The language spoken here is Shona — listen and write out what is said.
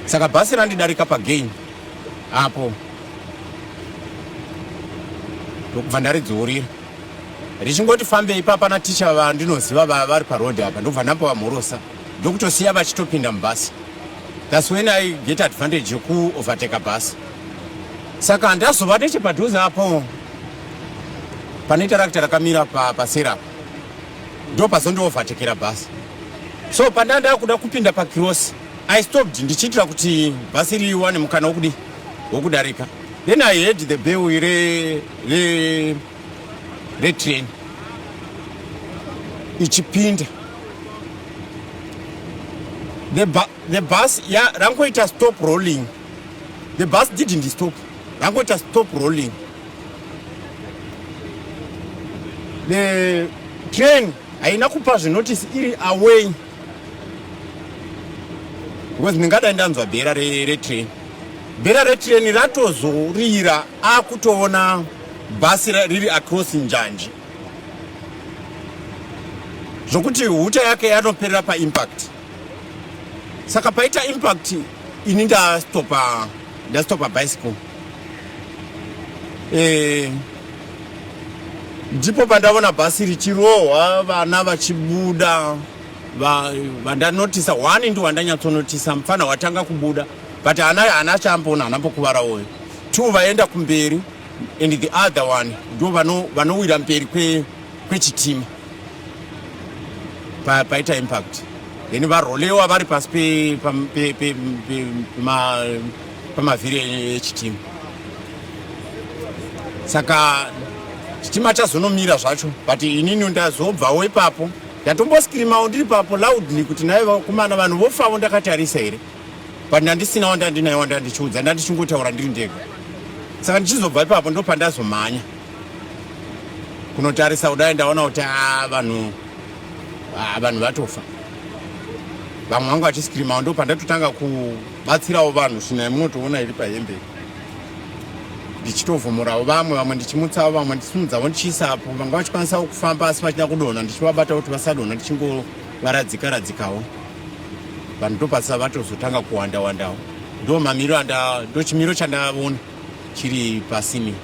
Saka basi randidarika pagain apo ndokubva ndaridzurira richingoti fambei papana ticha vandinoziva vari parodhi apa ndobva ndamba vamhorosa ndokutosiya vachitopinda mubhasi. That's when I get advantage yoku overtake a bus. Saka ndazova nechepadhuze apo pane tarakita rakamira pasera ndo pazondo overtakera bus. So pandanda kuda kupinda pakross I stopped ndichitira kuti basi riwane mukana wokudarika. Then I heard the bell re train ichipinda. The bus rangoita stop rolling. The bus didn't stop. Rangoita stop rolling. The train haina kupa notice iri away. Because ningada ndanzwa bera re train. Bera re train ratozorira akutoona basi riri across njanji. Zvokuti huta yake yanoperera pa impact. Saka paita impact ini ndastopa bicycle. Ndipo pandaona basi richirohwa vana vachibuda vandanotisa one ndi wandanyatsonotisa mfana watanga kubuda but ana chambona anambokuvara woyo two vaenda kumberi and the other one ndo vanowira mberi kwechitima paita impact. Then varolewa vari pasi pamavhiri echitima. Saka chitima chazonomira zvacho but inini ndazobvawo ipapo ndatomboskirimawo ndiri papo loudly kuti naye vakomana vanhu vofawo ndakatarisa here but ndandisinawo ndandinayo ndandichiudza ndandichingotaura ndiri ndega. Saka ndichizobva ipapo ndo pandazomhanya kunotarisa kudai ndaona kuti vanhu vatofa. Vamwe vangu vachiskirimawo ndo pandatotanga kubatsirawo vanhu zvina munotoona iri pahembe ndichitovhomorawo vamwe ndichimutsawo vamwe ndichimudzawo ndichiisapo vanga vachikwanisawo kufamba asi vachida kudonha ndichivabata kuti vasadonha ndichingovaradzika-radzikawo vanhu ndopasa vatozotanga kuwandawandawo ndo chimiro chandaona chiri pasini.